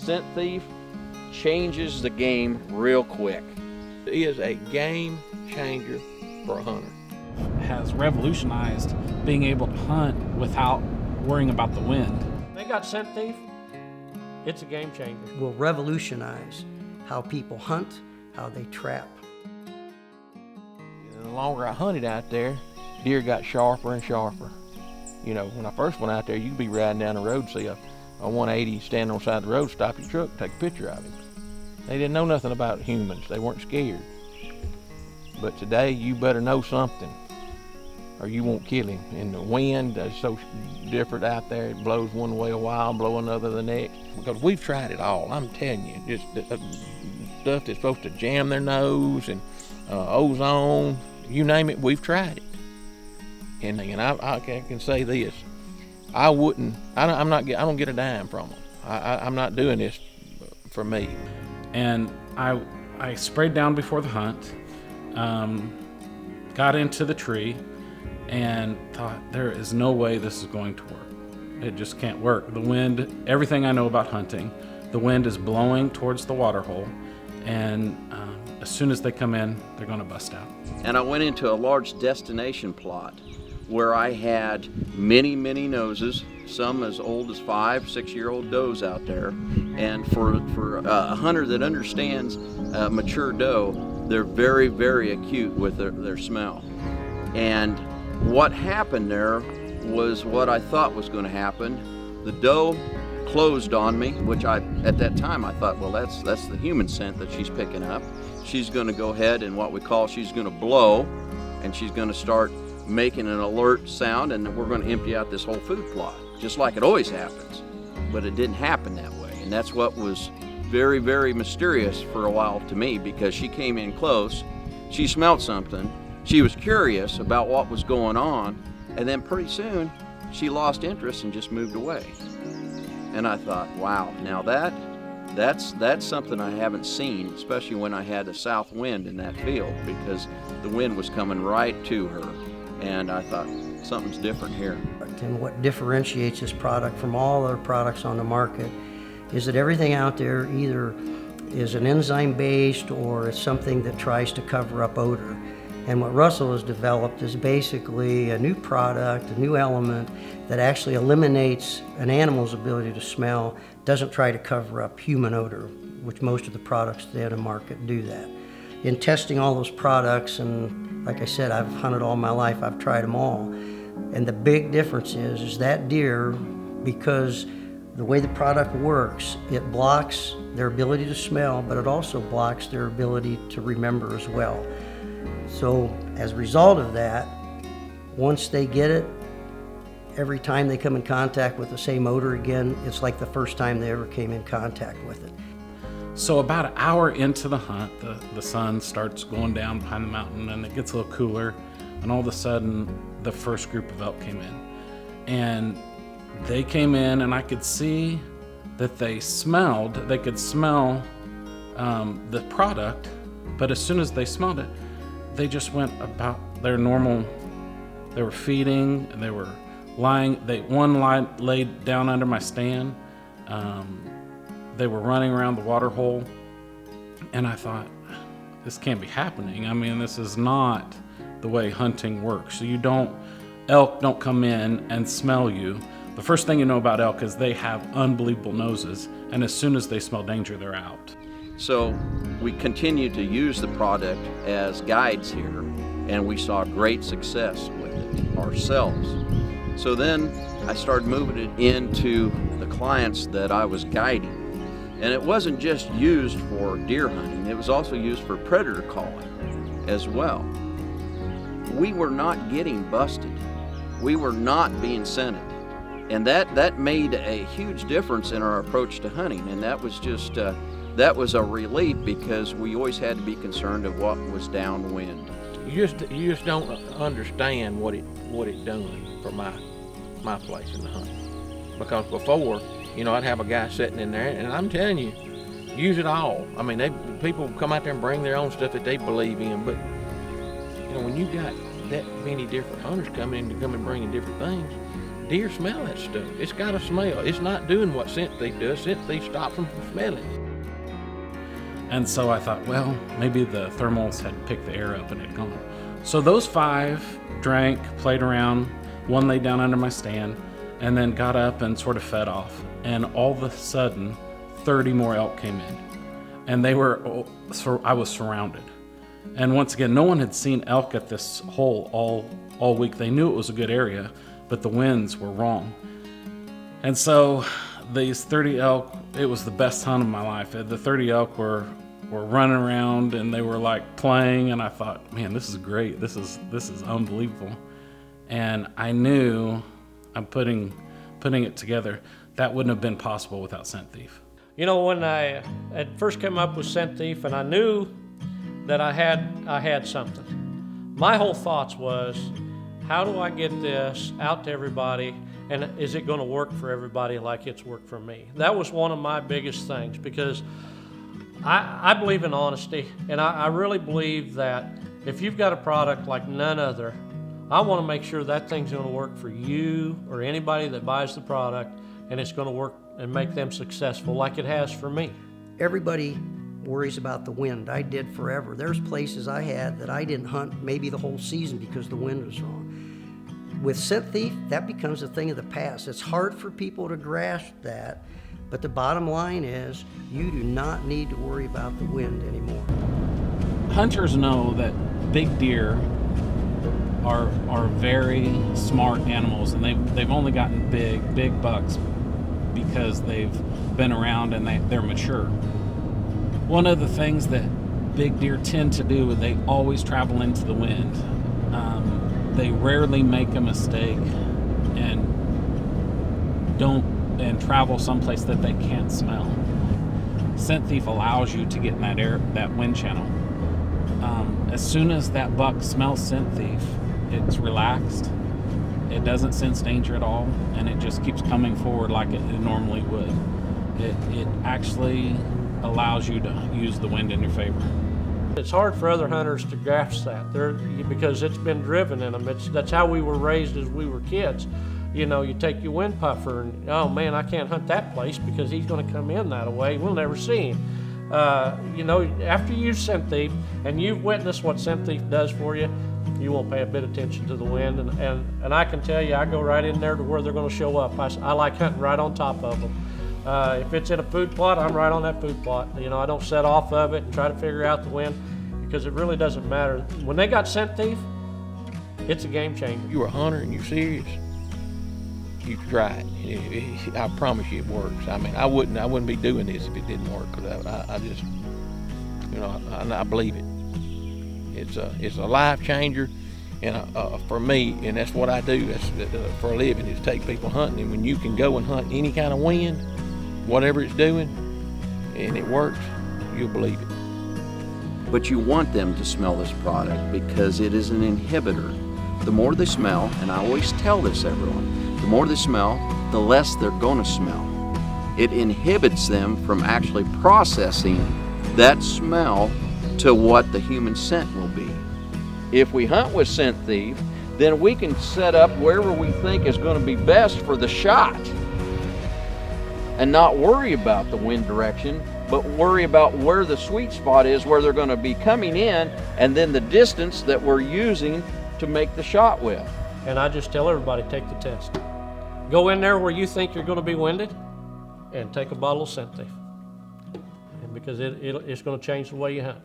scent thief changes the game real quick. It is a game changer for a hunter. Has revolutionized being able to hunt without worrying about the wind. They got scent thief. It's a game changer. Will revolutionize how people hunt, how they trap. The longer I hunted out there, deer got sharper and sharper. You know, when I first went out there, you could be riding down the road, see a 180 standing on the side of the road, stop your truck, take a picture of him. They didn't know nothing about humans. They weren't scared. But today, you better know something, or you won't kill him. And the wind is so different out there. It blows one way a while, blow another the next. Because we've tried it all. I'm telling you, just stuff that's supposed to jam their nose and ozone, you name it, we've tried it. And I can say this: I don't get a dime from them. I'm not doing this for me. And I sprayed down before the hunt, got into the tree, and thought, there is no way this is going to work. It just can't work. The wind, everything I know about hunting, the wind is blowing towards the water hole, and as soon as they come in, they're going to bust out. And I went into a large destination plot where I had many, many noses, some as old as 5, 6-year-old does out there. And for a hunter that understands mature doe, they're very, very acute with their smell. And what happened there was what I thought was going to happen. The doe closed on me, which at that time I thought, well, that's the human scent that she's picking up. She's going to go ahead and she's going to blow, and she's going to start making an alert sound, and we're going to empty out this whole food plot, just like it always happens. But it didn't happen that way, and that's what was very, very mysterious for a while to me, because she came in close, she smelled something, she was curious about what was going on, and then pretty soon she lost interest and just moved away. And I thought, wow, now that's something I haven't seen, especially when I had a south wind in that field, because the wind was coming right to her. And I thought, something's different here. And what differentiates this product from all other products on the market is that everything out there either is an enzyme-based or it's something that tries to cover up odor. And what Russell has developed is basically a new product, a new element that actually eliminates an animal's ability to smell, doesn't try to cover up human odor, which most of the products today on the market do that. In testing all those products, and like I said, I've hunted all my life, I've tried them all. And the big difference is that deer, because the way the product works, it blocks their ability to smell, but it also blocks their ability to remember as well. So as a result of that, once they get it, every time they come in contact with the same odor again, it's like the first time they ever came in contact with it. So about an hour into the hunt, the sun starts going down behind the mountain, and it gets a little cooler, and all of a sudden the first group of elk came in. And they came in, and I could see that they could smell the product, but as soon as they smelled it, they just went about their normal. They were feeding, and they were lying. One laid down under my stand. They were running around the water hole, and I thought, this can't be happening. I mean, this is not the way hunting works. So elk don't come in and smell you. The first thing you know about elk is they have unbelievable noses, and as soon as they smell danger, they're out. So we continue to use the product as guides here, and we saw great success with it ourselves. So then I started moving it into the clients that I was guiding. And it wasn't just used for deer hunting, it was also used for predator calling as well. We were not getting busted. We were not being scented. And that made a huge difference in our approach to hunting. And that was just, that was a relief, because we always had to be concerned of what was downwind. You just don't understand what it done for my place in the hunt. Because before, I'd have a guy sitting in there, and I'm telling you, use it all. I mean, people come out there and bring their own stuff that they believe in, but when you got that many different hunters coming and bringing different things, Deer smell that stuff. It's got a smell. It's not doing what Scent Thief does. Scent Thief stops them from smelling. And so I thought, well, maybe the thermals had picked the air up and had gone. So those 5 drank, played around, one laid down under my stand, and then got up and sort of fed off. And all of a sudden, 30 more elk came in. And they were, so I was surrounded. And once again, no one had seen elk at this hole all week. They knew it was a good area, but the winds were wrong. And so these 30 elk, it was the best hunt of my life. The 30 elk were running around and they were like playing, and I thought, man, this is great. This is unbelievable. And I knew I'm putting it together. That wouldn't have been possible without Scent Thief. You know, when I had first come up with Scent Thief and I knew that I had something, my whole thoughts was, how do I get this out to everybody, and is it going to work for everybody like it's worked for me? That was one of my biggest things, because I believe in honesty, and I really believe that if you've got a product like none other, I want to make sure that thing's going to work for you or anybody that buys the product, and it's going to work and make them successful like it has for me. Everybody worries about the wind. I did forever. There's places I had that I didn't hunt maybe the whole season because the wind was wrong. With Scent Thief, that becomes a thing of the past. It's hard for people to grasp that, but the bottom line is you do not need to worry about the wind anymore. Hunters know that big deer are very smart animals, and they've only gotten big bucks because they've been around and they're mature. One of the things that big deer tend to do is they always travel into the wind. They rarely make a mistake and travel someplace that they can't smell. Scent Thief allows you to get in that wind channel. As soon as that buck smells Scent Thief, it's relaxed. It doesn't sense danger at all, and it just keeps coming forward like it normally would. It actually allows you to use the wind in your favor. It's hard for other hunters to grasp that because it's been driven in them. That's how we were raised as we were kids. You know, you take your wind puffer and, oh man, I can't hunt that place because he's going to come in that way. We'll never see him. You know, after you use Scent Thief and you've witnessed what Scent Thief does for you, you won't pay a bit of attention to the wind. And I can tell you, I go right in there to where they're going to show up. I like hunting right on top of them. If it's in a food plot, I'm right on that food plot. You know, I don't set off of it and try to figure out the wind, because it really doesn't matter. When they got Scent Thief, it's a game changer. You're a hunter and you're serious, you try it. I promise you it works. I mean, I wouldn't be doing this if it didn't work, because I just, you know, I believe it. It's a life changer, and for me, and that's what I do. That's for a living, is take people hunting. And when you can go and hunt any kind of wind, whatever it's doing, and it works, you'll believe it. But you want them to smell this product because it is an inhibitor. The more they smell, and I always tell this everyone, the more they smell, the less they're going to smell. It inhibits them from actually processing that smell to what the human scent will be. If we hunt with Scent Thief, then we can set up wherever we think is going to be best for the shot and not worry about the wind direction, but worry about where the sweet spot is, where they're going to be coming in, and then the distance that we're using to make the shot with. And I just tell everybody, take the test. Go in there where you think you're going to be winded and take a bottle of Scent Thief, and because it's going to change the way you hunt.